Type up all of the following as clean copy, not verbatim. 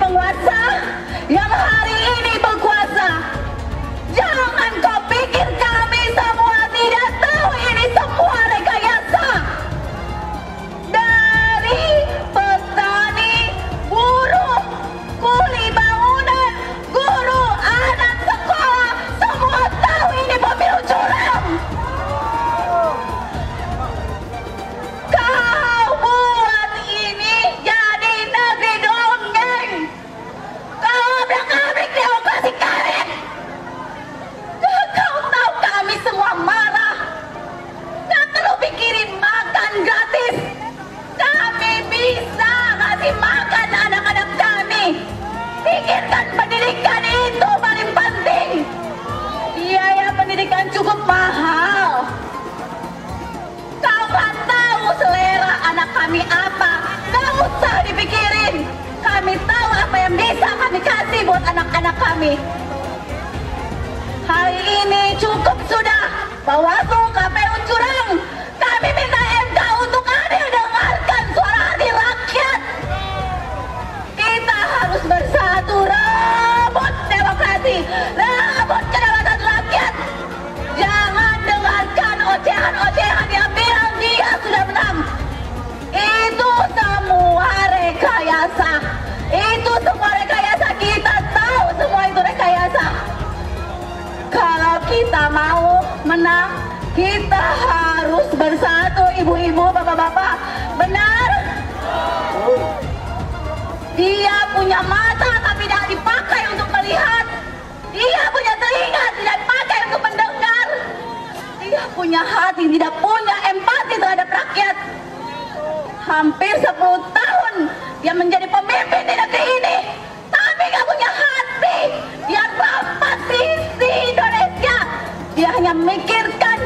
penguasa yang hari ini berkuasa. Jangan kau pikir kami semua tidak tahu ini semua rekayasa. Dari petani, buruh, kuli bangunan, guru, anak sekolah, semua tahu ini pemilu curang. Kau buat ini jadi negeri dongeng. Kau obrak-abrik demokrasi karet. Kau tahu kami semua marah. Tak perlu pikirin makan gratis. Kami bisa ngasih makan anak-anak kami. Pikirkan pendidikan itu paling penting. Biaya pendidikan cukup mahal. Kau kan tahu selera anak kami apa. Gak usah dipikirin. Kami tahu apa yang bisa kami kasih buat anak-anak kami. Hari ini cukup sudah. Bawaslu KPU curang. Kami minta MK untuk adil dengarkan suara hati rakyat. Kita harus bersatu, rebut demokrasi, rebut kedaulatan rakyat. Jangan dengarkan ocehan-ocehan yang bilang dia sudah menang. Itu semua rekayasa. Itu semua rekayasa. Kita tahu semua itu rekayasa. Kalau kita mau menang, kita harus bersatu, ibu-ibu, bapak-bapak. Benar? Dia punya mata tapi tidak dipakai untuk melihat. Dia punya telinga tidak dipakai untuk mendengar. Dia punya hati, tidak punya empati terhadap rakyat. Hampir 10 tahun dia menjadi pemimpin di negeri ini, tapi gak punya hati. Dia rapat visi Indonesia. Dia hanya memikirkan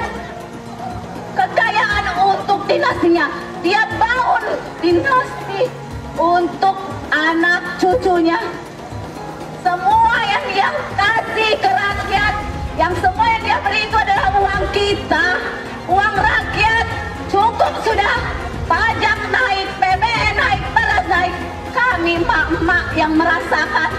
kekayaan untuk dinastinya. Dia bangun dinasti untuk anak cucunya. Semua yang dia kasih ke rakyat, yang semua yang dia beri itu adalah uang kita, uang rakyat. Cukup sudah. Pajak naik, PBN naik, beras naik. Kami emak-emak yang merasakan,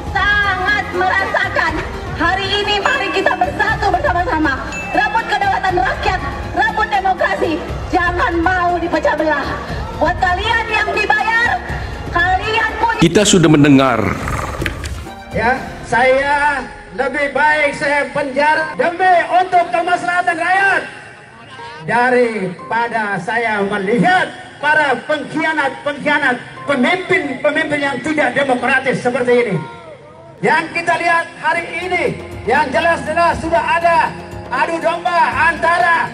sangat merasakan. Hari ini mari kita bersatu bersama-sama. Rebut kedaulatan rakyat, rebut demokrasi. Jangan mau dipecah belah. Buat kalian yang dibayar, kalian punya... Kita sudah mendengar. Ya, saya lebih baik saya penjara demi untuk kemaslahatan rakyat daripada saya melihat para pengkhianat-pengkhianat, pemimpin-pemimpin yang tidak demokratis seperti ini. Yang kita lihat hari ini, yang jelas-jelas sudah ada adu domba antara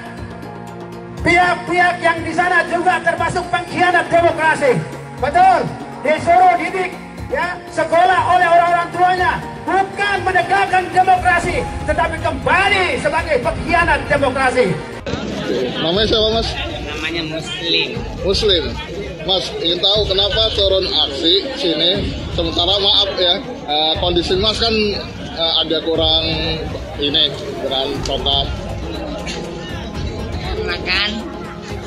pihak-pihak yang di sana juga termasuk pengkhianat demokrasi. Betul, disuruh didik ya sekolah oleh orang-orang tuanya, bukan menegakkan demokrasi, tetapi kembali sebagai pengkhianat demokrasi. Namanya siapa, Mas? Namanya Muslim. Muslim. Mas, ingin tahu kenapa turun aksi sini? Sementara maaf ya, kondisi Mas kan ada kurang ini dengan tongkat. Karena kan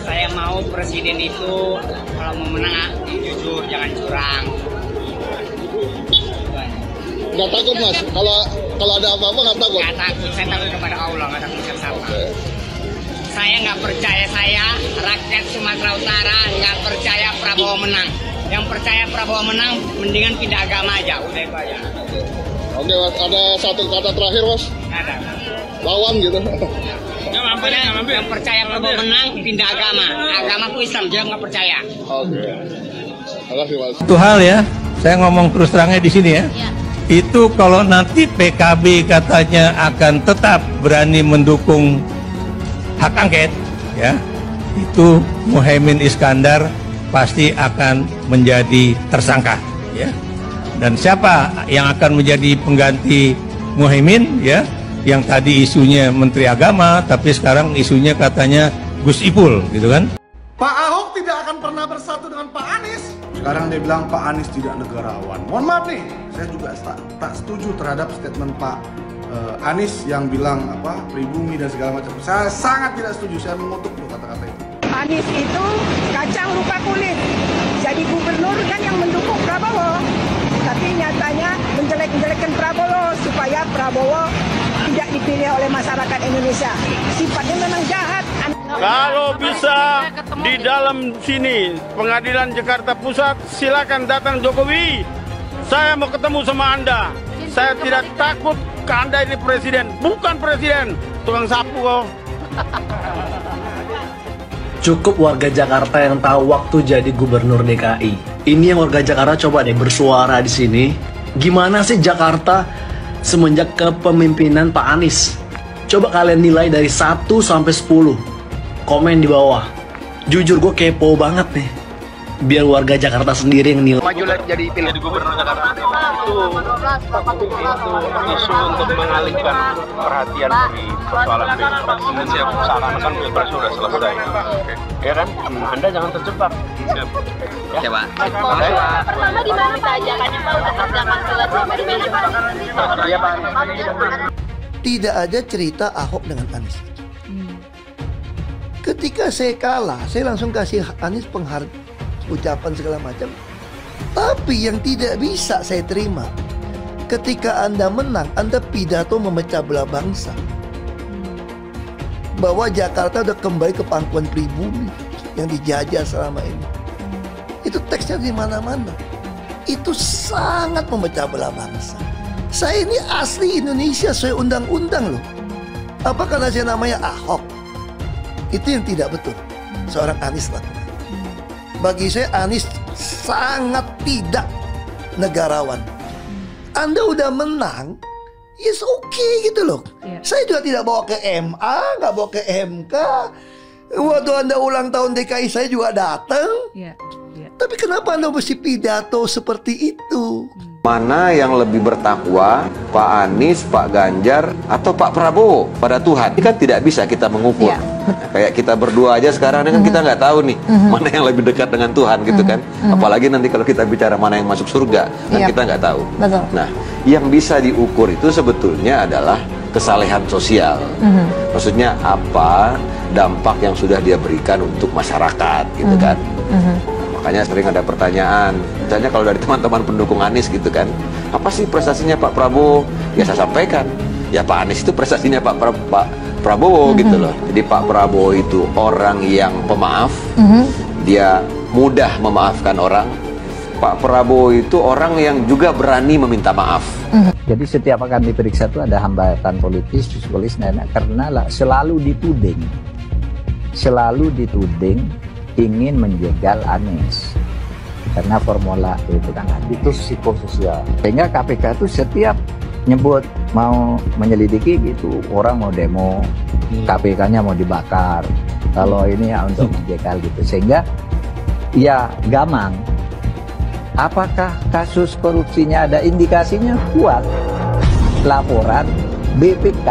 saya mau presiden itu kalau mau menang jujur, jangan curang. Nggak takut, Mas? Kalau ada apa-apa nggak takut? Nggak takut, saya takut kepada Allah, nggak takut siapa. Okay. Saya nggak percaya rakyat Sumatera Utara nggak percaya Prabowo menang. Yang percaya Prabowo menang, mendingan pindah agama aja, udah itu aja. Oke, Mas, ada satu kata terakhir, Mas? Ada. Lawan gitu. Yang percaya Prabowo menang, pindah agama. Agamaku Islam, dia nggak percaya. Oke. Terima kasih, Mas. Satu hal ya, saya ngomong terus terangnya di sini ya. Itu kalau nanti PKB katanya akan tetap berani mendukung hak angket, ya, itu Muhaimin Iskandar pasti akan menjadi tersangka, ya. Dan siapa yang akan menjadi pengganti Muhaimin, ya? Yang tadi isunya Menteri Agama, tapi sekarang isunya katanya Gus Ipul, gitu kan? Pak Ahok tidak akan pernah bersatu dengan Pak Anies. Sekarang dia bilang Pak Anies tidak negarawan. Mohon maaf nih, saya juga tak setuju terhadap statement Pak Anies yang bilang pribumi dan segala macam. Saya sangat tidak setuju, saya mengutuk loh kata-kata itu. Anies itu kacang lupa kulit. Jadi gubernur kan yang mendukung Prabowo. Tapi Pak Prabowo tidak dipilih oleh masyarakat Indonesia. Sifatnya memang jahat. Kalau bisa di dalam sini, Pengadilan Jakarta Pusat, silakan datang Jokowi. Saya mau ketemu sama Anda. Saya tidak takut ke Anda ini presiden. Bukan presiden, tukang sapu kok. Cukup warga Jakarta yang tahu waktu jadi gubernur DKI. Ini yang warga Jakarta coba deh bersuara di sini. Gimana sih Jakarta semenjak kepemimpinan Pak Anies? Coba kalian nilai dari 1 sampai 10. Komen di bawah. Jujur gue kepo banget nih. Biar warga Jakarta sendiri yang nilai. Maju jadi pilih gubernur Jakarta itu isu untuk mengalihkan perhatian dari persoalan pilpres. Seakan-akan pilpres sudah selesai. Ya kan? Anda jangan terjebak. Ya Pak. Pertama di mana Pak ajakannya Pak? Udah kerjakan pertama di mana Pak? Iya Pak. Tidak ada cerita Ahok dengan Anies. Ketika saya kalah, saya langsung kasih Anies penghargaan, ucapan segala macam. Tapi yang tidak bisa saya terima, ketika Anda menang, Anda pidato memecah belah bangsa, bahwa Jakarta udah kembali ke pangkuan pribumi yang dijajah selama ini. Itu teksnya di mana-mana. Itu sangat memecah belah bangsa. Saya ini asli Indonesia sesuai undang-undang loh. Apa karena saya namanya Ahok? Itu yang tidak betul seorang Anies lakukan. Bagi saya Anies sangat tidak negarawan. Anda udah menang, yes okay gitu loh. Saya juga tidak bawa ke MA, nggak bawa ke MK. Waktu Anda ulang tahun DKI saya juga datang. Tapi kenapa Anda mesti pidato seperti itu? Mana yang lebih bertakwa, Pak Anies, Pak Ganjar, atau Pak Prabowo pada Tuhan? Ini kan tidak bisa kita mengukur. Kayak kita berdua aja sekarang, ini kan kita nggak tahu nih mana yang lebih dekat dengan Tuhan gitu kan. Apalagi nanti kalau kita bicara mana yang masuk surga, kan kita nggak tahu. Nah, yang bisa diukur itu sebetulnya adalah kesalehan sosial. Maksudnya apa dampak yang sudah dia berikan untuk masyarakat gitu kan. Makanya sering ada pertanyaan, misalnya kalau dari teman-teman pendukung Anies gitu kan, apa sih prestasinya Pak Prabowo? Ya saya sampaikan, ya Pak Anies itu prestasinya Pak Prabowo gitu loh. Jadi Pak Prabowo itu orang yang pemaaf, dia mudah memaafkan orang. Pak Prabowo itu orang yang juga berani meminta maaf. Jadi setiap akan diperiksa itu ada hambatan politis, psikologis, karena selalu dituding ingin menjegal Anies karena formula itu kan itu psikososial, sehingga KPK itu setiap nyebut mau menyelidiki gitu, orang mau demo, KPK-nya mau dibakar, kalau ini ya untuk menjegal gitu, sehingga ya gamang. Apakah kasus korupsinya ada indikasinya kuat? Laporan BPK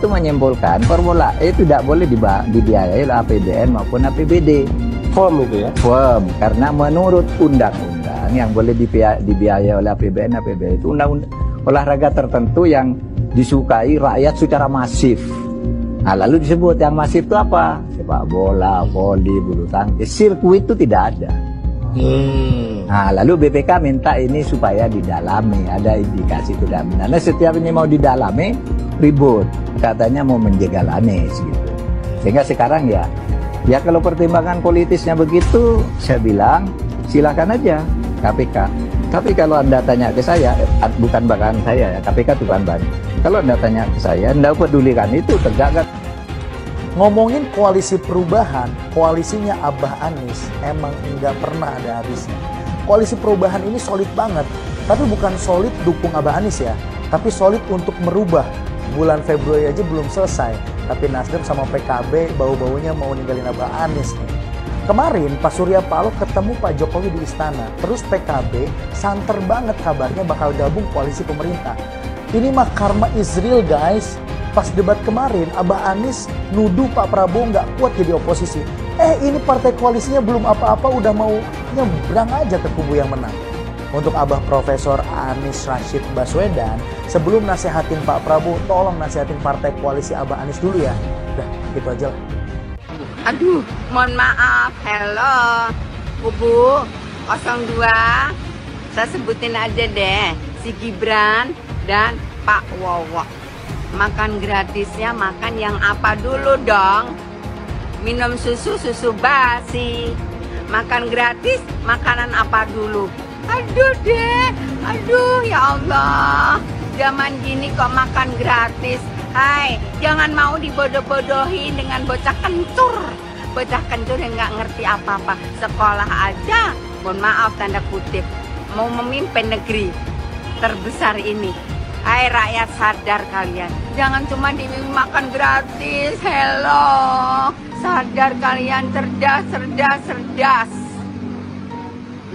itu menyimpulkan Formula E tidak boleh dibiayai oleh APBN maupun APBD. Firm itu ya? Firm, karena menurut undang-undang yang boleh dibiayai oleh APBN, APBD itu undang-undang olahraga tertentu yang disukai rakyat secara masif. Nah, lalu disebut yang masif itu apa? Sepak bola, voli, bulu tangkis, sirkuit itu tidak ada. Nah, lalu BPK minta ini supaya didalami, ada indikasi tidak benar. Nah, setiap ini mau didalami, ribut, katanya mau menjegal Anies gitu. Sehingga sekarang ya kalau pertimbangan politisnya begitu, saya bilang silakan aja KPK. Tapi kalau Anda tanya ke saya, bukan bahkan saya ya, KPK itu bukan banyak. Kalau Anda tanya ke saya, Anda pedulikan itu tegakkan. Ngomongin koalisi perubahan, koalisinya Abah Anies emang nggak pernah ada habisnya. Koalisi perubahan ini solid banget, tapi bukan solid dukung Abah Anies ya, tapi solid untuk merubah. Bulan Februari aja belum selesai, tapi Nasdem sama PKB bau-baunya mau ninggalin Abah Anies nih. Kemarin Pak Surya Paloh ketemu Pak Jokowi di istana, terus PKB santer banget kabarnya bakal gabung koalisi pemerintah. Ini mah karma is real guys. Pas debat kemarin, Abah Anies nuduh Pak Prabowo nggak kuat jadi oposisi. Ini partai koalisinya belum apa-apa udah mau nyebrang aja ke kubu yang menang. Untuk Abah Profesor Anies Rashid Baswedan, sebelum nasihatin Pak Prabowo, tolong nasihatin partai koalisi Abah Anies dulu ya. Udah, gitu aja lah. Aduh, mohon maaf. Halo, kubu 02. Saya sebutin aja deh. si Gibran dan Pak Wowok. Makan gratisnya makan yang apa dulu dong? Minum susu basi. Makan gratis makanan apa dulu? Aduh deh, aduh ya Allah. Zaman gini kok makan gratis. Hai, jangan mau dibodoh-bodohin dengan bocah kencur. Bocah kencur yang nggak ngerti apa-apa. Sekolah aja, mohon maaf tanda kutip, mau memimpin negeri terbesar ini. Hai rakyat, sadar kalian. Jangan cuma dimakan gratis. Hello, sadar kalian, cerdas.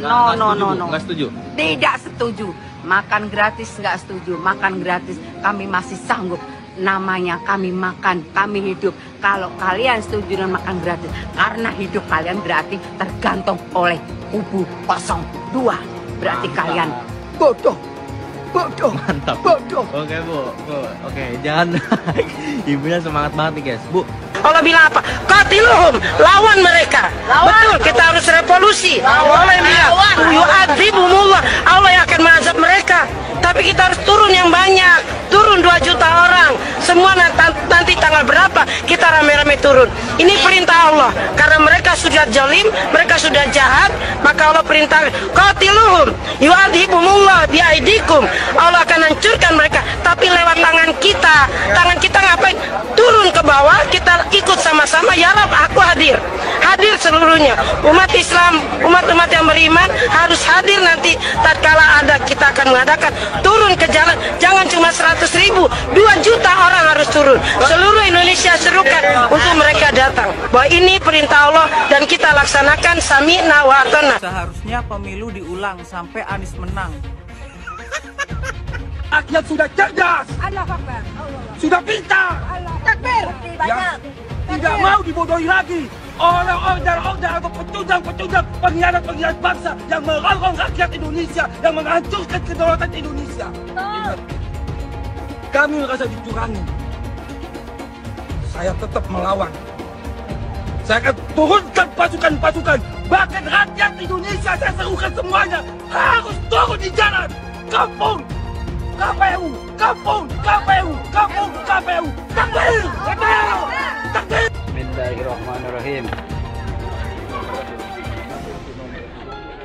No. Nggak setuju? Tidak setuju. Makan gratis nggak setuju. Makan gratis kami masih sanggup. Namanya kami makan, kami hidup. Kalau kalian setuju dengan makan gratis, karena hidup kalian berarti tergantung oleh kubu 02. Berarti kalian bodoh. Mantap. Bodoh. Oke Bu. Oke, jangan. Ibunya semangat banget nih guys. Bu, Allah bilang apa? Qatiluhum, lawan mereka. Betul, kita harus revolusi. Allah bilang, yu'adzibumullah, Allah yang akan mengazab mereka. Tapi kita harus turun yang banyak. Turun 2 juta orang. Semua nanti tanggal berapa kita rame-rame turun. Ini perintah Allah. Karena mereka sudah zalim, mereka sudah jahat, maka Allah perintah qatiluhum, yu'adzibumullah biaidikum. Allah akan hancurkan mereka, tapi lewat tangan kita. Tangan kita ngapain? Turun ke bawah, kita ikut sama-sama. Ya Rab, aku hadir seluruhnya. Umat Islam, umat-umat yang beriman harus hadir nanti tatkala ada, kita akan mengadakan turun ke jalan. Jangan cuma 100.000, 2 juta orang harus turun. Seluruh Indonesia serukan untuk mereka datang. Bahwa ini perintah Allah dan kita laksanakan. Sami'na wa ata'na. Seharusnya pemilu diulang sampai Anies menang. Rakyat sudah cerdas, sudah pintar, ya, tidak mau dibodohi lagi oleh order-order atau pecundang-pecundang, pengkhianat-pengkhianat bangsa yang merongrong rakyat Indonesia, yang menghancurkan kedaulatan Indonesia. Ingat, kami merasa dicurangi. Saya tetap melawan. Saya akan turunkan pasukan-pasukan, bahkan rakyat Indonesia saya serukan semuanya harus turun di jalan. Kampung KPU, kampung KPU, kampung KPU, takbir, takbir. Bismillahirrahmanirrahim.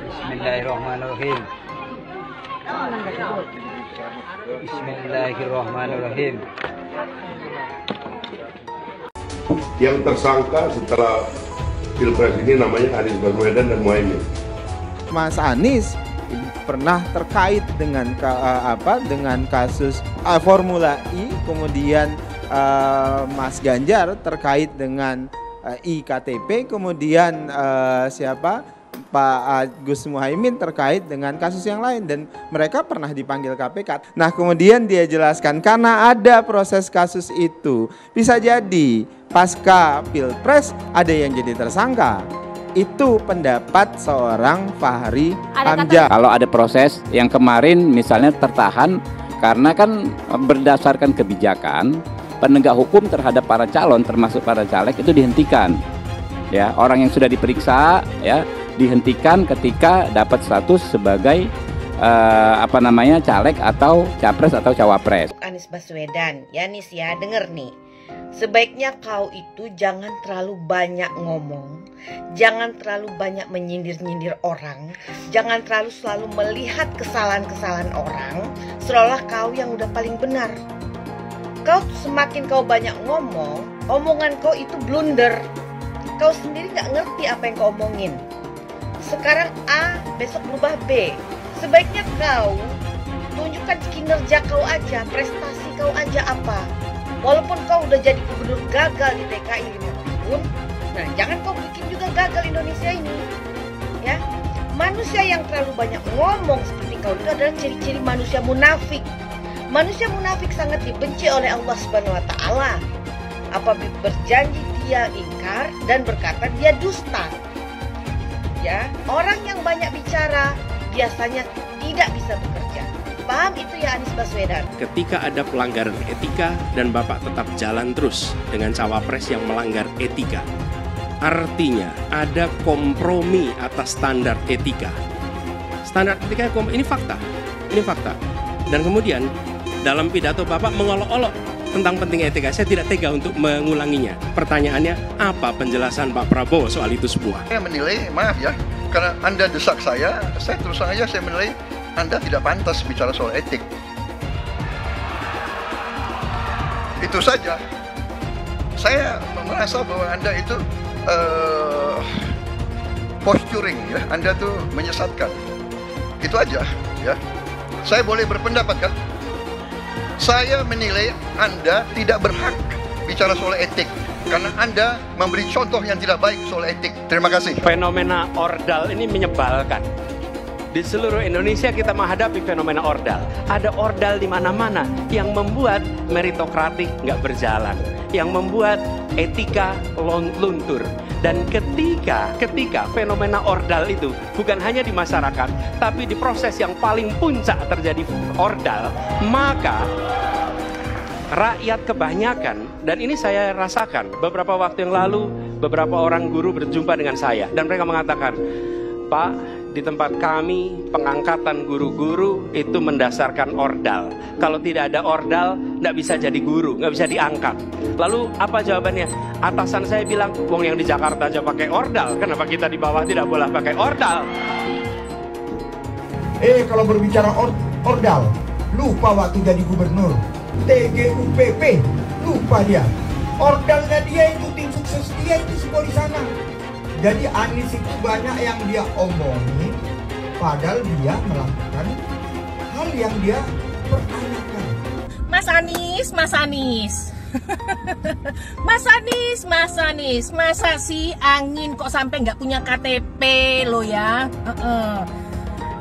Bismillahirrahmanirrahim. Bismillahirrahmanirrahim. Yang tersangka setelah Pilpres ini namanya Anies Baswedan dan Muhaimin. Mas Anies pernah terkait dengan dengan kasus Formula E, kemudian Mas Ganjar terkait dengan iktp, kemudian Pak Gus Muhaimin terkait dengan kasus yang lain, dan mereka pernah dipanggil KPK. Nah, kemudian dia jelaskan karena ada proses kasus itu, bisa jadi pasca Pilpres ada yang jadi tersangka. Itu pendapat seorang Fahri Hamzah. Kalau ada proses yang kemarin misalnya tertahan karena kan berdasarkan kebijakan penegak hukum terhadap para calon termasuk para caleg itu dihentikan. Ya, orang yang sudah diperiksa ya dihentikan ketika dapat status sebagai caleg atau capres atau cawapres. Anies Baswedan, ya Nis ya, denger nih. Sebaiknya kau itu jangan terlalu banyak ngomong, jangan terlalu banyak menyindir-nyindir orang, jangan selalu melihat kesalahan-kesalahan orang, seolah kau yang udah paling benar. Semakin kau banyak ngomong, omongan kau itu blunder. Kau sendiri gak ngerti apa yang kau omongin. Sekarang A, besok berubah B. Sebaiknya kau tunjukkan kinerja kau aja, prestasi kau aja apa. Walaupun kau udah jadi gubernur gagal di DKI 5 tahun, nah jangan kau bikin juga gagal Indonesia ini. Ya, manusia yang terlalu banyak ngomong seperti kau itu adalah ciri-ciri manusia munafik. Manusia munafik sangat dibenci oleh Allah Subhanahu wa Ta'ala. Apabila berjanji dia ingkar dan berkata dia dusta. Ya, orang yang banyak bicara biasanya tidak bisa bekerja. Paham itu ya Anies Baswedan? Ketika ada pelanggaran etika dan Bapak tetap jalan terus dengan cawapres yang melanggar etika, artinya ada kompromi atas standar etika. Standar etika ini fakta. Ini fakta. Dan kemudian dalam pidato Bapak mengolok-olok tentang pentingnya etika. Saya tidak tega untuk mengulanginya. Pertanyaannya, apa penjelasan Pak Prabowo soal itu semua? Saya menilai, maaf ya, karena Anda desak saya terus terang aja saya menilai Anda tidak pantas bicara soal etik. Itu saja. Saya merasa bahwa Anda itu posturing, ya. Anda tuh menyesatkan. Itu aja, ya. Saya boleh berpendapat kan? Saya menilai Anda tidak berhak bicara soal etik karena Anda memberi contoh yang tidak baik soal etik. Terima kasih. Fenomena ordal ini menyebalkan. Di seluruh Indonesia kita menghadapi fenomena ordal. Ada ordal di mana-mana yang membuat meritokratik nggak berjalan, yang membuat etika luntur. Dan ketika fenomena ordal itu bukan hanya di masyarakat, tapi di proses yang paling puncak terjadi ordal, maka rakyat kebanyakan, dan ini saya rasakan beberapa waktu yang lalu, beberapa orang guru berjumpa dengan saya, dan mereka mengatakan, Pak, di tempat kami pengangkatan guru-guru itu mendasarkan ordal. Kalau tidak ada ordal, nggak bisa jadi guru, nggak bisa diangkat. Lalu apa jawabannya? Atasan saya bilang, wong yang di Jakarta aja pakai ordal, kenapa kita di bawah tidak boleh pakai ordal? Kalau berbicara ordal, lupa waktu jadi gubernur. TGUPP, lupa dia. Ordalnya dia itu, tim sukses dia itu semua di sana. Jadi Anies itu banyak yang dia omongin, padahal dia melakukan hal yang dia pertanyakan. Mas Anies, Mas Anies, masa sih angin kok sampai nggak punya KTP lo ya?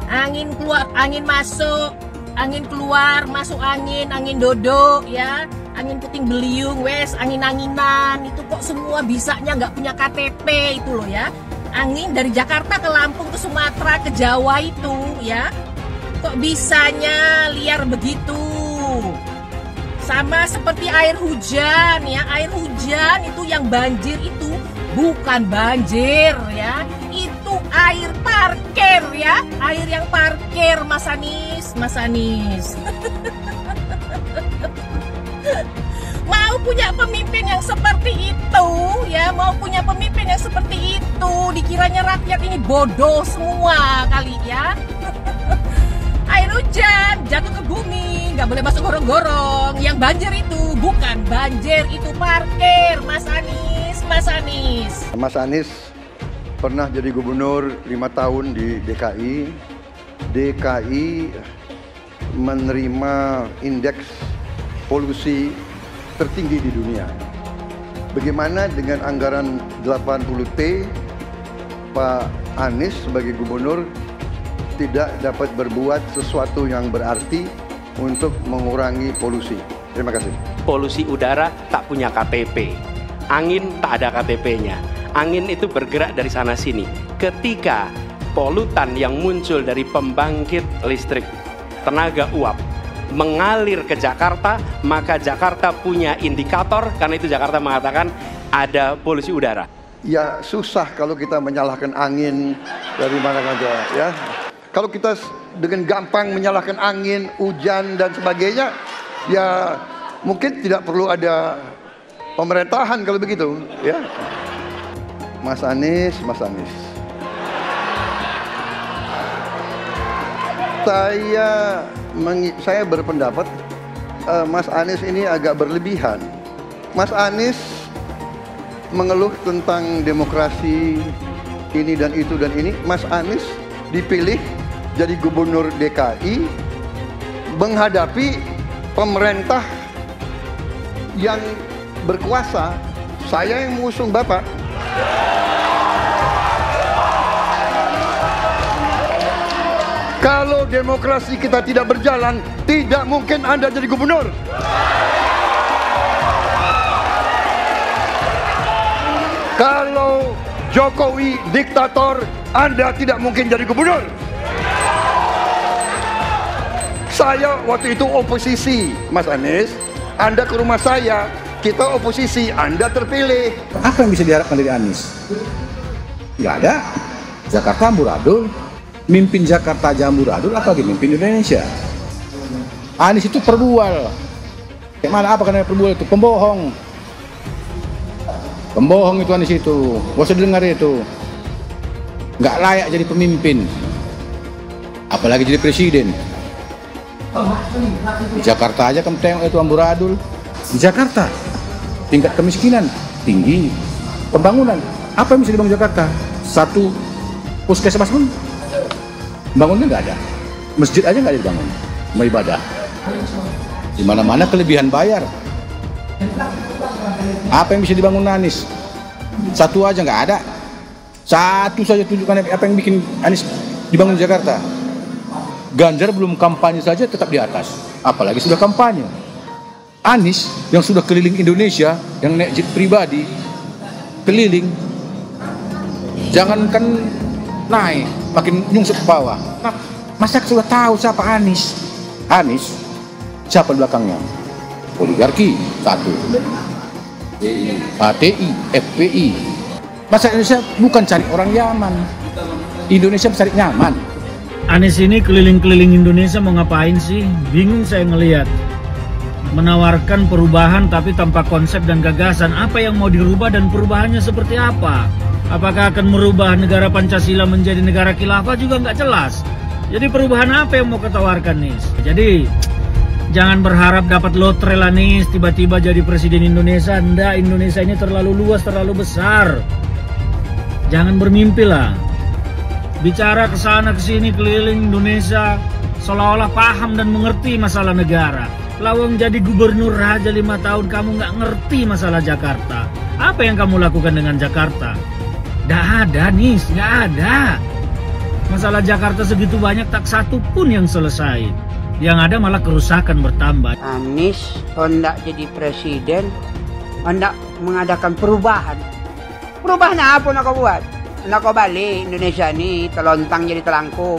Angin keluar, angin masuk, angin keluar, masuk angin dodok ya. Angin puting beliung, wes, angin-anginan, itu kok semua bisanya nggak punya KTP itu loh ya. Angin dari Jakarta ke Lampung ke Sumatera ke Jawa itu ya, kok bisanya liar begitu. Sama seperti air hujan ya, air hujan itu yang banjir itu bukan banjir ya, itu air parkir ya, air yang parkir Mas Anies. Mau punya pemimpin yang seperti itu ya, mau punya pemimpin yang seperti itu, dikiranya rakyat ini bodoh semua kali ya. Air hujan jatuh ke bumi, nggak boleh masuk gorong-gorong. Yang banjir itu bukan banjir, itu parkir. Mas Anies. Mas Anies pernah jadi gubernur 5 tahun di DKI. DKI menerima indeks polusi tertinggi di dunia. Bagaimana dengan anggaran 80T, Pak Anies sebagai gubernur tidak dapat berbuat sesuatu yang berarti untuk mengurangi polusi? Terima kasih. Polusi udara tak punya KTP, angin tak ada KTP-nya. Angin itu bergerak dari sana sini. Ketika polutan yang muncul dari pembangkit listrik tenaga uap mengalir ke Jakarta, maka Jakarta punya indikator, karena itu Jakarta mengatakan ada polusi udara. Ya susah kalau kita menyalahkan angin dari mana saja ya. Kalau kita dengan gampang menyalahkan angin, hujan dan sebagainya, ya mungkin tidak perlu ada pemerintahan kalau begitu ya. Mas Anies. Saya berpendapat Mas Anies ini agak berlebihan. Mas Anies mengeluh tentang demokrasi ini dan itu dan ini. Mas Anies dipilih jadi gubernur DKI menghadapi pemerintah yang berkuasa. Saya yang mengusung Bapak. Kalau demokrasi kita tidak berjalan, tidak mungkin Anda jadi gubernur. Kalau Jokowi diktator, Anda tidak mungkin jadi gubernur. Saya waktu itu oposisi, Mas Anies. Anda ke rumah saya, kita oposisi, Anda terpilih. Apa yang bisa diharapkan dari Anies? Nggak ada. Jakarta amburadul. Mimpin Jakarta aja amburadul, apalagi mimpin Indonesia. Anies itu perbual. Kayak mana apa karena perbual itu? Pembohong. Pembohong itu Anies itu. Gak usah dengar itu. Nggak layak jadi pemimpin. Apalagi jadi presiden. Di Jakarta aja kamu tengok itu amburadul. Di Jakarta tingkat kemiskinan tinggi. Pembangunan apa yang bisa dibangun Jakarta? Satu puskesmas pun bangunnya nggak ada. Masjid aja nggak ada dibangun. Mau ibadah. Di mana-mana kelebihan bayar. Apa yang bisa dibangun Anies? Satu aja nggak ada. Satu saja tunjukkan apa yang bikin Anies dibangun di Jakarta. Ganjar belum kampanye saja tetap di atas, apalagi sudah kampanye. Anies yang sudah keliling Indonesia, yang naik jet pribadi, keliling, jangankan naik, makin nyungsep ke bawah. Masa sudah tahu siapa Anies? Anies, siapa belakangnya? Oligarki, satu. HTI, FPI. Masa Indonesia bukan cari orang Yaman. Indonesia cari nyaman. Anies ini keliling-keliling Indonesia mau ngapain sih? Bingung saya ngelihat. Menawarkan perubahan tapi tanpa konsep dan gagasan. Apa yang mau dirubah dan perubahannya seperti apa? Apakah akan merubah negara Pancasila menjadi negara khilafah juga nggak jelas. Jadi perubahan apa yang mau ketawarkan Nis? Jadi jangan berharap dapat lotre lah Nis, tiba-tiba jadi presiden Indonesia. Nggak, Indonesia ini terlalu luas, terlalu besar. Jangan bermimpi lah. Bicara ke sana ke sini keliling Indonesia seolah-olah paham dan mengerti masalah negara. Lawang jadi gubernur aja 5 tahun kamu nggak ngerti masalah Jakarta. Apa yang kamu lakukan dengan Jakarta? Nggak ada nih, nggak ada. Masalah Jakarta segitu banyak tak satu pun yang selesai. Yang ada malah kerusakan bertambah. Anies hendak jadi presiden, hendak mengadakan perubahan. Perubahan apa nak kau buat? Nak kau balik Indonesia ini telontang jadi telangkup.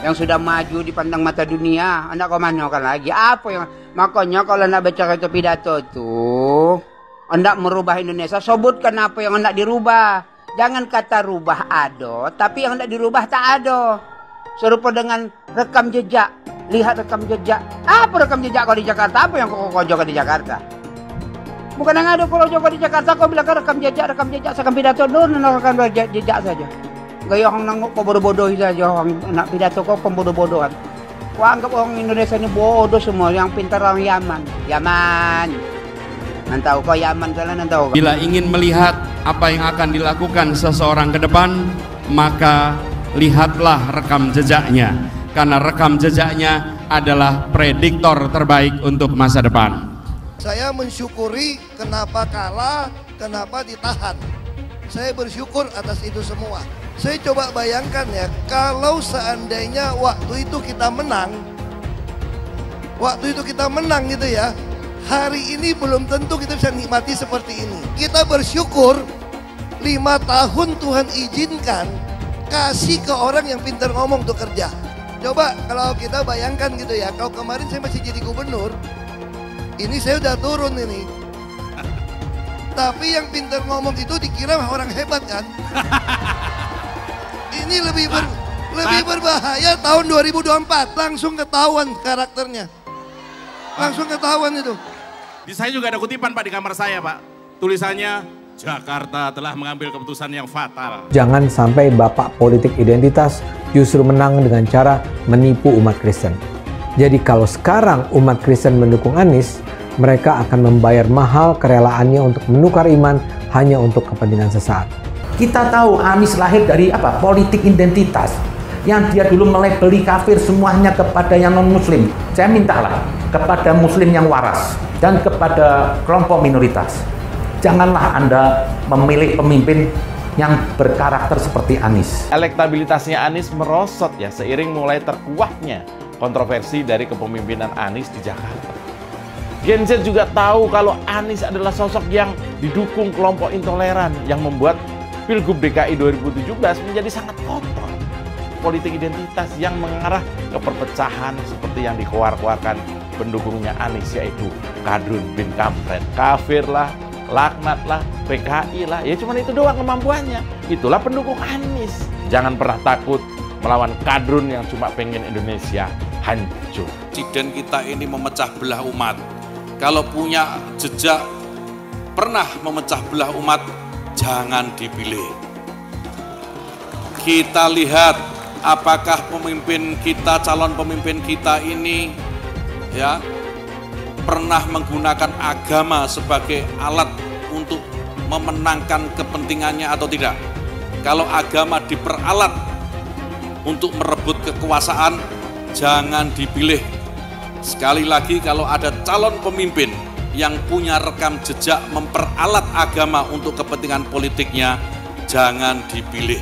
Yang sudah maju dipandang mata dunia, anak kau manokan lagi. Apa yang makanya kalau nak baca itu pidato tuh, hendak merubah Indonesia, sebutkan apa yang hendak dirubah. Jangan kata rubah ada, tapi yang hendak dirubah tak ada. Serupa dengan rekam jejak. Lihat rekam jejak. Apa rekam jejak kau di Jakarta? Apa yang kau jaga di Jakarta? Bukan yang ada kalau jaga di Jakarta kau bilang rekam jejak, seakan pidato rekam jejak saja. Gaya orang nanguk kau bodoh-bodoh saja, orang nak pidato kau pembodoh-bodohan. Kau anggap orang Indonesia ini bodoh semua, yang pintar orang Yaman. Yaman. Nantau kau Yaman kalian nantau. Bila ingin melihat apa yang akan dilakukan seseorang ke depan, maka lihatlah rekam jejaknya. Karena rekam jejaknya adalah prediktor terbaik untuk masa depan. Saya mensyukuri kenapa kalah, kenapa ditahan. Saya bersyukur atas itu semua. Saya coba bayangkan ya, kalau seandainya waktu itu kita menang gitu ya, hari ini belum tentu kita bisa nikmati seperti ini. Kita bersyukur 5 tahun Tuhan izinkan kasih ke orang yang pintar ngomong untuk kerja. Coba kalau kita bayangkan gitu ya, kalau kemarin saya masih jadi gubernur, ini saya udah turun ini. Tapi yang pintar ngomong itu dikira orang hebat kan? Ini lebih berbahaya tahun 2024. Langsung ketahuan karakternya. Langsung ketahuan itu. Di saya juga ada kutipan Pak di kamar saya Pak. Tulisannya, Jakarta telah mengambil keputusan yang fatal. Jangan sampai bapak politik identitas justru menang dengan cara menipu umat Kristen. Jadi kalau sekarang umat Kristen mendukung Anies, mereka akan membayar mahal kerelaannya untuk menukar iman hanya untuk kepentingan sesaat. Kita tahu Anies lahir dari apa? Politik identitas. Yang dia dulu melabeli kafir semuanya kepada yang non-muslim. Saya mintalah kepada muslim yang waras dan kepada kelompok minoritas. Janganlah Anda memilih pemimpin yang berkarakter seperti Anies. Elektabilitasnya Anies merosot ya seiring mulai terkuaknya kontroversi dari kepemimpinan Anies di Jakarta. Gen Z juga tahu kalau Anies adalah sosok yang didukung kelompok intoleran yang membuat Pilgub DKI 2017 menjadi sangat kotor. Politik identitas yang mengarah ke perpecahan seperti yang dikeluarkan pendukungnya Anies, yaitu Kadrun bin Kampret. Kafir lah, laknat lah, PKI lah, ya cuma itu doang kemampuannya. Itulah pendukung Anies. Jangan pernah takut melawan Kadrun yang cuma pengen Indonesia hancur. Presiden kita ini memecah belah umat. Kalau punya jejak pernah memecah belah umat, jangan dipilih. Kita lihat apakah pemimpin kita, calon pemimpin kita ini ya pernah menggunakan agama sebagai alat untuk memenangkan kepentingannya atau tidak. Kalau agama diperalat untuk merebut kekuasaan, jangan dipilih. Sekali lagi, kalau ada calon pemimpin yang punya rekam jejak memperalat agama untuk kepentingan politiknya, jangan dipilih.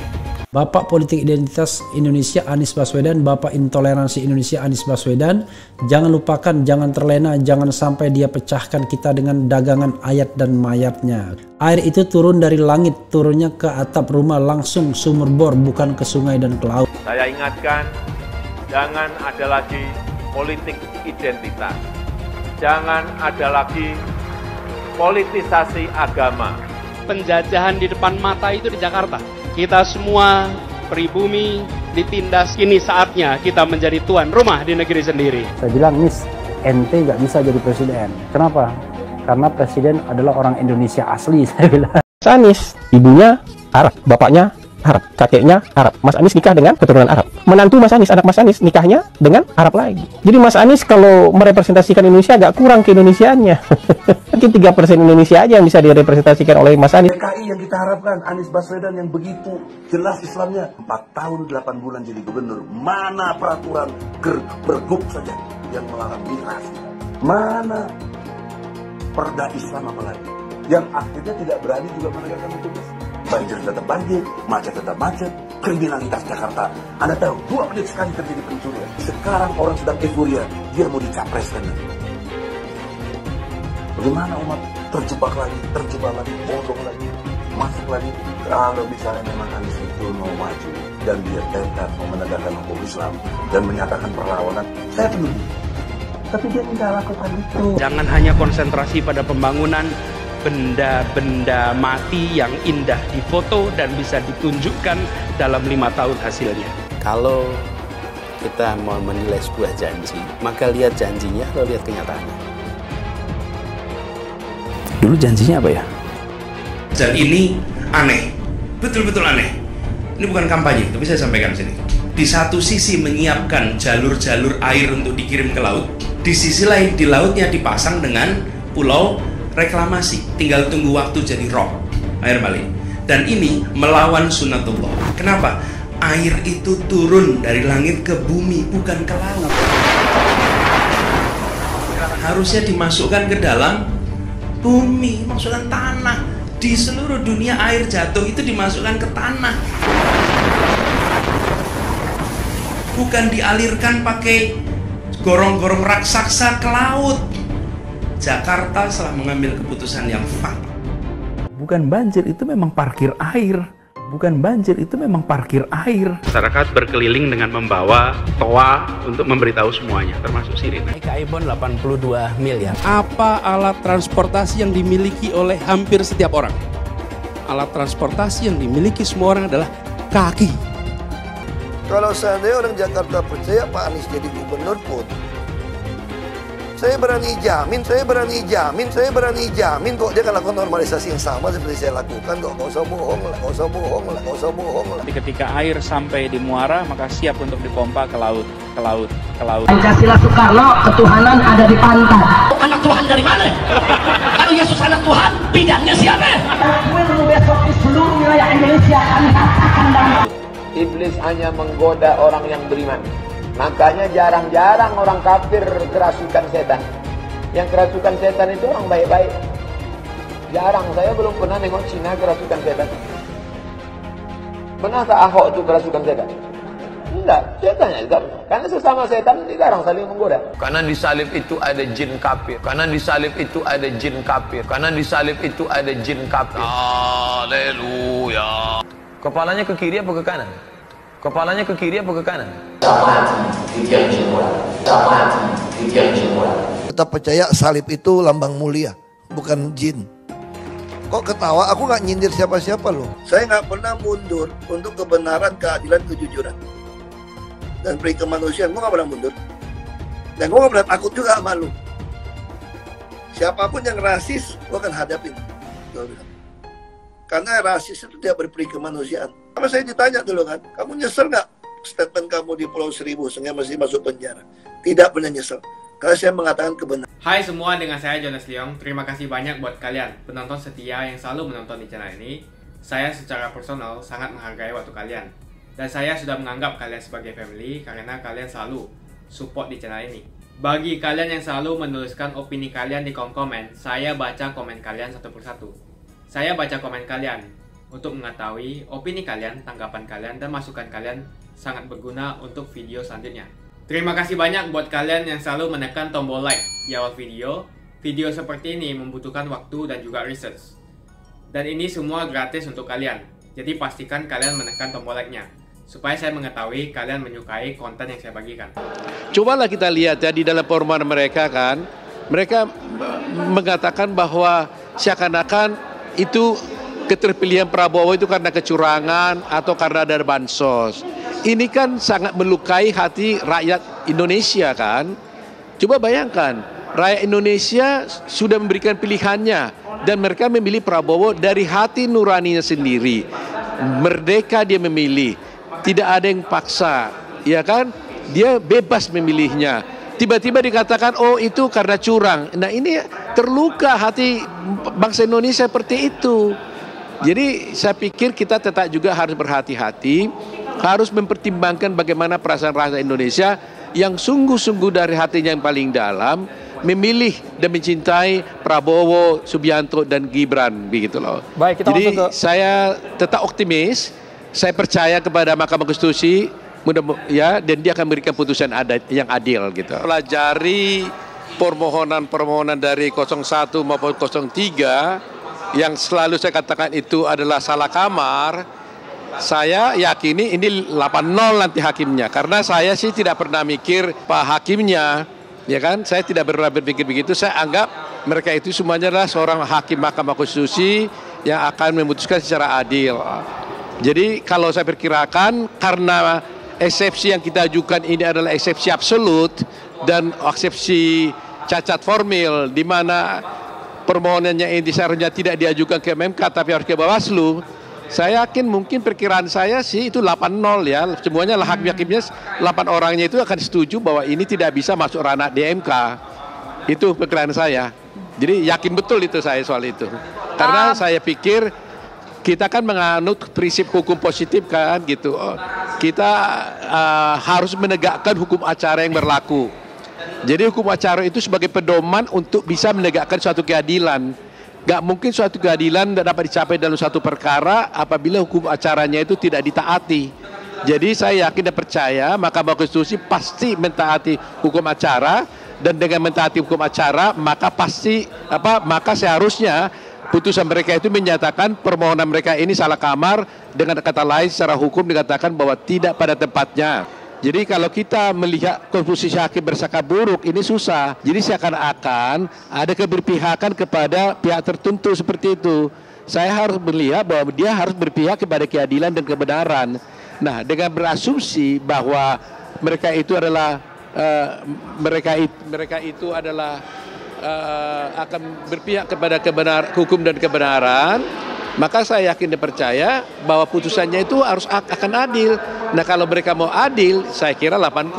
Bapak Politik Identitas Indonesia Anies Baswedan, Bapak Intoleransi Indonesia Anies Baswedan, jangan lupakan, jangan terlena, jangan sampai dia pecahkan kita dengan dagangan ayat dan mayatnya. Air itu turun dari langit, turunnya ke atap rumah langsung sumur bor, bukan ke sungai dan ke laut. Saya ingatkan, jangan ada lagi politik identitas. Jangan ada lagi politisasi agama. Penjajahan di depan mata itu di Jakarta. Kita semua pribumi ditindas, kini saatnya kita menjadi tuan rumah di negeri sendiri. Saya bilang, Nis, ente nggak bisa jadi presiden. Kenapa? Karena presiden adalah orang Indonesia asli, saya bilang. Anies, ibunya Arab, bapaknya Arab, kakeknya Arab. Mas Anies nikah dengan keturunan Arab. Menantu Mas Anies, anak Mas Anies nikahnya dengan Arab lagi. Jadi Mas Anies kalau merepresentasikan Indonesia agak kurang ke-Indonesiaannya. Mungkin 3% Indonesia aja yang bisa direpresentasikan oleh Mas Anies. PKI yang kita harapkan, Anies Baswedan yang begitu jelas Islamnya, 4 tahun 8 bulan jadi gubernur. Mana peraturan pergub saja yang melarang miras? Mana perda Islam apalagi? Yang akhirnya tidak berani juga menegakkan hukum Islam. Banjir tetap banjir, macet tetap macet, kriminalitas Jakarta. Anda tahu, 2 menit sekali terjadi pencurian. Sekarang orang sedang euforia, dia mau dicapreskan. Bagaimana umat terjebak lagi, bodoh lagi, masuk lagi. Kalau misalnya memang Anies itu mau maju dan dia tekad mau menegakkan hukum Islam dan menyatakan perlawanan, saya peduli. Tapi dia tidak lakukan itu. Jangan hanya konsentrasi pada pembangunan benda-benda mati yang indah difoto dan bisa ditunjukkan dalam 5 tahun hasilnya. Kalau kita mau menilai sebuah janji, maka lihat janjinya, lalu lihat kenyataannya. Dulu janjinya apa ya? Dan ini aneh, betul-betul aneh. Ini bukan kampanye, tapi saya sampaikan sini. Di satu sisi menyiapkan jalur-jalur air untuk dikirim ke laut, di sisi lain di lautnya dipasang dengan pulau reklamasi, tinggal tunggu waktu jadi rob, air balik. Dan ini melawan sunatullah. Kenapa? Air itu turun dari langit ke bumi, bukan ke laut. Harusnya dimasukkan ke dalam bumi, masukkan tanah. Di seluruh dunia air jatuh itu dimasukkan ke tanah, bukan dialirkan pakai gorong-gorong raksasa ke laut. Jakarta telah mengambil keputusan yang fatal. Bukan banjir, itu memang parkir air. Bukan banjir, itu memang parkir air. Masyarakat berkeliling dengan membawa toa untuk memberitahu semuanya, termasuk sirine. KAI-BON 82 miliar. Apa alat transportasi yang dimiliki oleh hampir setiap orang? Alat transportasi yang dimiliki semua orang adalah kaki. Kalau seandainya orang Jakarta percaya Pak Anies jadi gubernur pun, saya berani jamin kok dia akan lakukan normalisasi yang sama seperti saya lakukan kok. Nggak usah bohong lah. Ketika air sampai di muara, maka siap untuk dipompa ke laut. Pancasila Soekarno, ketuhanan ada di pantai. Anak Tuhan dari mana? Kalau Yesus anak Tuhan, bidangnya siapa? Besok di seluruh wilayah Indonesia kami katakan damai. Iblis hanya menggoda orang yang beriman. Makanya jarang-jarang orang kafir kerasukan setan. Yang kerasukan setan itu orang baik-baik. Jarang, saya belum pernah nengok Cina kerasukan setan. Pernah tak Ahok itu kerasukan setan? Enggak, setannya juga. Karena sesama setan dilarang saling menggoda. Karena di salib itu ada jin kafir. Haleluya. Kepalanya ke kiri apa ke kanan? Tetap percaya salib itu lambang mulia, bukan jin. Kok ketawa? Aku nggak nyindir siapa-siapa loh. Saya nggak pernah mundur untuk kebenaran, keadilan, kejujuran dan peri kemanusiaan. Gue nggak pernah mundur. Dan gue gak pernah takut juga sama lu. Siapapun yang rasis, gue akan hadapin. Gue bilang. Karena rasis itu tidak berperi kemanusiaan. Sama saya ditanya dulu kan, kamu nyesel nggak statement kamu di Pulau Seribu sehingga masih masuk penjara? Tidak pernah nyesel. Karena saya mengatakan kebenaran. Hai semua, dengan saya Jonas Leong. Terima kasih banyak buat kalian penonton setia yang selalu menonton di channel ini. Saya secara personal sangat menghargai waktu kalian. Dan saya sudah menganggap kalian sebagai family karena kalian selalu support di channel ini. Bagi kalian yang selalu menuliskan opini kalian di kolom komen, saya baca komen kalian satu persatu. Saya baca komen kalian untuk mengetahui opini kalian, tanggapan kalian, dan masukan kalian sangat berguna untuk video selanjutnya. Terima kasih banyak buat kalian yang selalu menekan tombol like di awal video. Video seperti ini membutuhkan waktu dan juga research. Dan ini semua gratis untuk kalian. Jadi pastikan kalian menekan tombol like-nya supaya saya mengetahui kalian menyukai konten yang saya bagikan. Cobalah kita lihat ya di dalam permohonan mereka kan, mereka mengatakan bahwa seakan-akan itu keterpilihan Prabowo itu karena kecurangan atau karena ada bansos. Ini kan sangat melukai hati rakyat Indonesia kan. Coba bayangkan, rakyat Indonesia sudah memberikan pilihannya dan mereka memilih Prabowo dari hati nuraninya sendiri. Merdeka dia memilih. Tidak ada yang paksa, ya kan? Dia bebas memilihnya. Tiba-tiba dikatakan, oh itu karena curang. Nah ini terluka hati bangsa Indonesia seperti itu. Jadi saya pikir kita tetap juga harus berhati-hati, harus mempertimbangkan bagaimana perasaan rakyat Indonesia yang sungguh-sungguh dari hatinya yang paling dalam memilih dan mencintai Prabowo, Subianto dan Gibran, begitu loh. Baik, kita jadi saya tetap optimis. Saya percaya kepada Mahkamah Konstitusi, ya, dan dia akan memberikan putusan yang adil gitu. Pelajari permohonan-permohonan dari 01 maupun 03 yang selalu saya katakan itu adalah salah kamar. Saya yakini ini 8-0 nanti hakimnya, karena saya sih tidak pernah mikir Pak hakimnya, ya kan? Saya tidak pernah berpikir begitu. Saya anggap mereka itu semuanya adalah seorang hakim Mahkamah Konstitusi yang akan memutuskan secara adil. Jadi kalau saya perkirakan karena eksepsi yang kita ajukan ini adalah eksepsi absolut dan eksepsi cacat formil di mana permohonannya ini seharusnya tidak diajukan ke MK tapi harus ke Bawaslu. Saya yakin mungkin perkiraan saya sih itu 8-0 ya. Semuanya hakim-hakimnya 8 orangnya itu akan setuju bahwa ini tidak bisa masuk ranah DMK. Itu perkiraan saya. Jadi yakin betul itu saya soal itu. Karena saya pikir kita kan menganut prinsip hukum positif kan gitu. Kita harus menegakkan hukum acara yang berlaku. Jadi hukum acara itu sebagai pedoman untuk bisa menegakkan suatu keadilan. Gak mungkin suatu keadilan dapat dicapai dalam suatu perkara apabila hukum acaranya itu tidak ditaati. Jadi saya yakin dan percaya Mahkamah Konstitusi pasti mentaati hukum acara, dan dengan mentaati hukum acara maka maka seharusnya putusan mereka itu menyatakan permohonan mereka ini salah kamar, dengan kata lain secara hukum dikatakan bahwa tidak pada tempatnya. Jadi kalau kita melihat komposisi hakim bersangka buruk ini susah. Jadi seakan-akan ada keberpihakan kepada pihak tertentu seperti itu. Saya harus melihat bahwa dia harus berpihak kepada keadilan dan kebenaran. Nah, dengan berasumsi bahwa mereka itu adalah akan berpihak kepada hukum dan kebenaran, maka saya yakin dan percaya bahwa putusannya itu akan adil. Nah kalau mereka mau adil, saya kira 8-0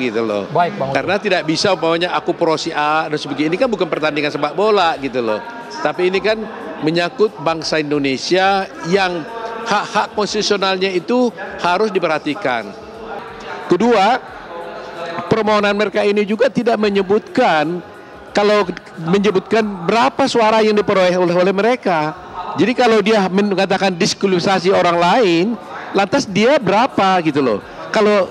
gitu loh. Baik, Bang. Karena tidak bisa umpamanya aku pro si A dan sebagainya. Ini kan bukan pertandingan sepak bola gitu loh. Tapi ini kan menyangkut bangsa Indonesia yang hak-hak konstitusionalnya itu harus diperhatikan. Kedua, permohonan mereka ini juga tidak menyebutkan berapa suara yang diperoleh oleh mereka. Jadi kalau dia mengatakan diskualifikasi orang lain, lantas dia berapa gitu loh. Kalau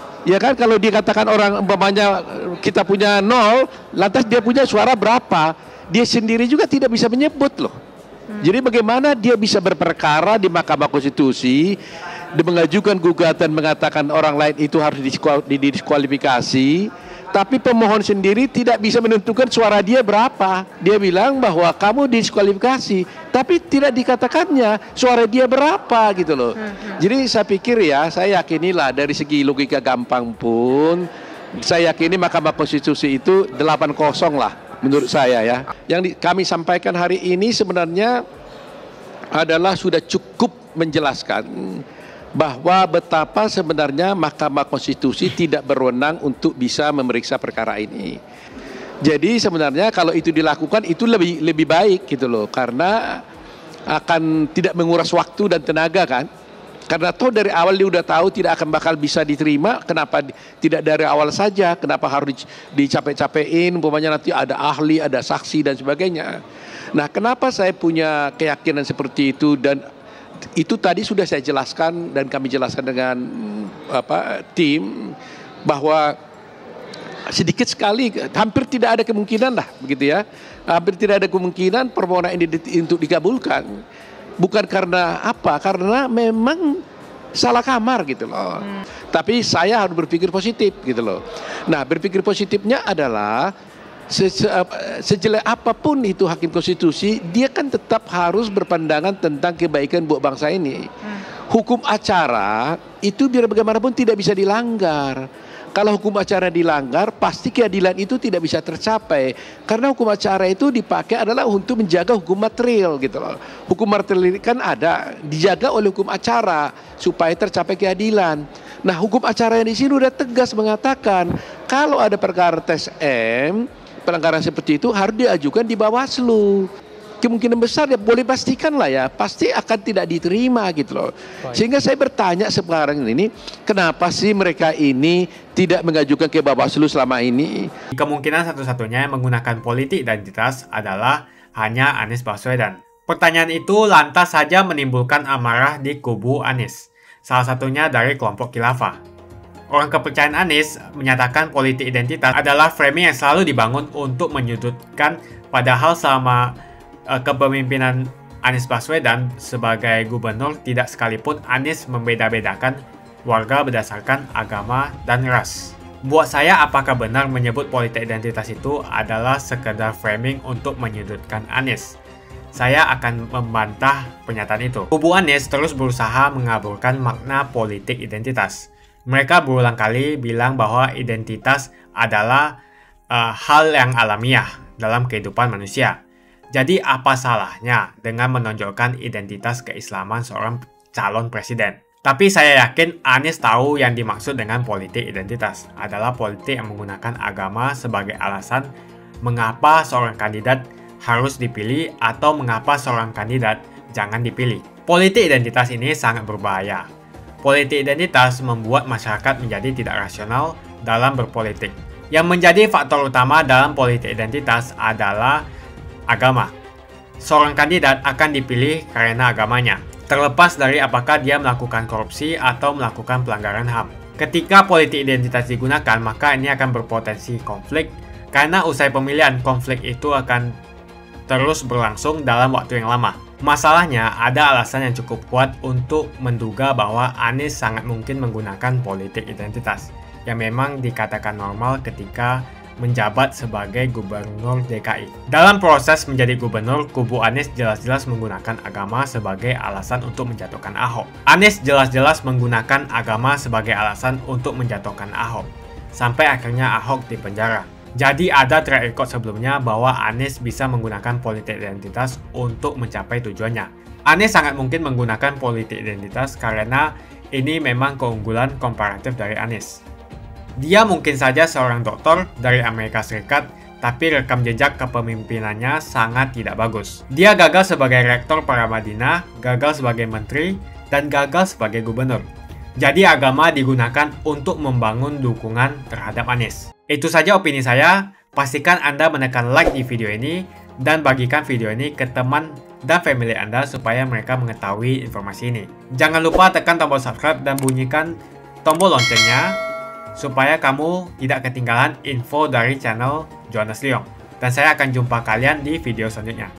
dikatakan orang umpamanya kita punya 0, lantas dia punya suara berapa? Dia sendiri juga tidak bisa menyebut loh. Jadi bagaimana dia bisa berperkara di Mahkamah Konstitusi dan mengajukan gugatan mengatakan orang lain itu harus didiskualifikasi, tapi pemohon sendiri tidak bisa menentukan suara dia berapa. Dia bilang bahwa kamu diskualifikasi, tapi tidak dikatakannya suara dia berapa gitu loh. Jadi saya pikir ya, saya yakinilah dari segi logika gampang pun Saya yakini Mahkamah Konstitusi itu 8-0 lah menurut saya ya. Yang kami sampaikan hari ini sebenarnya adalah sudah cukup menjelaskan bahwa betapa sebenarnya Mahkamah Konstitusi tidak berwenang untuk bisa memeriksa perkara ini. Jadi sebenarnya kalau itu dilakukan itu lebih baik gitu loh, karena akan tidak menguras waktu dan tenaga kan. Karena toh dari awal dia udah tahu tidak akan bakal bisa diterima, kenapa tidak dari awal saja? Kenapa harus dicapek-capekin? Umpamanya nanti ada ahli, ada saksi dan sebagainya. Nah, kenapa saya punya keyakinan seperti itu, dan itu tadi sudah saya jelaskan dan kami jelaskan dengan tim bahwa sedikit sekali, hampir tidak ada kemungkinan lah begitu ya. Hampir tidak ada kemungkinan permohonan ini untuk dikabulkan. Bukan karena apa? Karena memang salah kamar gitu loh. Tapi saya harus berpikir positif gitu loh. Nah, berpikir positifnya adalah sejelek apapun itu hakim konstitusi, dia kan tetap harus berpandangan tentang kebaikan buat bangsa ini. Hukum acara itu biar bagaimanapun tidak bisa dilanggar. Kalau hukum acara dilanggar, pasti keadilan itu tidak bisa tercapai. Karena hukum acara itu dipakai adalah untuk menjaga hukum material gitu loh. Hukum material kan ada, dijaga oleh hukum acara supaya tercapai keadilan. Nah, hukum acara yang di sini udah tegas mengatakan kalau ada perkara tes M, pelanggaran seperti itu harus diajukan di Bawaslu. Kemungkinan besar ya boleh pastikan lah ya, pasti akan tidak diterima gitu loh. Sehingga saya bertanya sekarang ini, kenapa sih mereka ini tidak mengajukan ke Bawaslu selama ini? Kemungkinan satu-satunya yang menggunakan politik identitas adalah hanya Anies Baswedan. Pertanyaan itu lantas saja menimbulkan amarah di kubu Anies, salah satunya dari kelompok khilafah. Orang kepercayaan Anies menyatakan politik identitas adalah framing yang selalu dibangun untuk menyudutkan, padahal selama kepemimpinan Anies Baswedan sebagai gubernur tidak sekalipun Anies membeda-bedakan warga berdasarkan agama dan ras. Buat saya, apakah benar menyebut politik identitas itu adalah sekedar framing untuk menyudutkan Anies? Saya akan membantah pernyataan itu. Kubu Anies terus berusaha mengaburkan makna politik identitas. Mereka berulang kali bilang bahwa identitas adalah hal yang alamiah dalam kehidupan manusia. Jadi apa salahnya dengan menonjolkan identitas keislaman seorang calon presiden? Tapi saya yakin Anies tahu yang dimaksud dengan politik identitas adalah politik yang menggunakan agama sebagai alasan mengapa seorang kandidat harus dipilih atau mengapa seorang kandidat jangan dipilih. Politik identitas ini sangat berbahaya. Politik identitas membuat masyarakat menjadi tidak rasional dalam berpolitik. Yang menjadi faktor utama dalam politik identitas adalah agama. Seorang kandidat akan dipilih karena agamanya, terlepas dari apakah dia melakukan korupsi atau melakukan pelanggaran HAM. Ketika politik identitas digunakan, maka ini akan berpotensi konflik, karena usai pemilihan, konflik itu akan terus berlangsung dalam waktu yang lama. Masalahnya, ada alasan yang cukup kuat untuk menduga bahwa Anies sangat mungkin menggunakan politik identitas, yang memang dikatakan normal ketika menjabat sebagai gubernur DKI. Dalam proses menjadi gubernur, kubu Anies jelas-jelas menggunakan agama sebagai alasan untuk menjatuhkan Ahok. Anies jelas-jelas menggunakan agama sebagai alasan untuk menjatuhkan Ahok, sampai akhirnya Ahok dipenjara. Jadi ada track record sebelumnya bahwa Anies bisa menggunakan politik identitas untuk mencapai tujuannya. Anies sangat mungkin menggunakan politik identitas karena ini memang keunggulan komparatif dari Anies. Dia mungkin saja seorang doktor dari Amerika Serikat, tapi rekam jejak kepemimpinannya sangat tidak bagus. Dia gagal sebagai rektor Paramadina, gagal sebagai menteri, dan gagal sebagai gubernur. Jadi agama digunakan untuk membangun dukungan terhadap Anies. Itu saja opini saya. Pastikan Anda menekan like di video ini dan bagikan video ini ke teman dan family Anda supaya mereka mengetahui informasi ini. Jangan lupa tekan tombol subscribe dan bunyikan tombol loncengnya supaya kamu tidak ketinggalan info dari channel Jonas Leong. Dan saya akan jumpa kalian di video selanjutnya.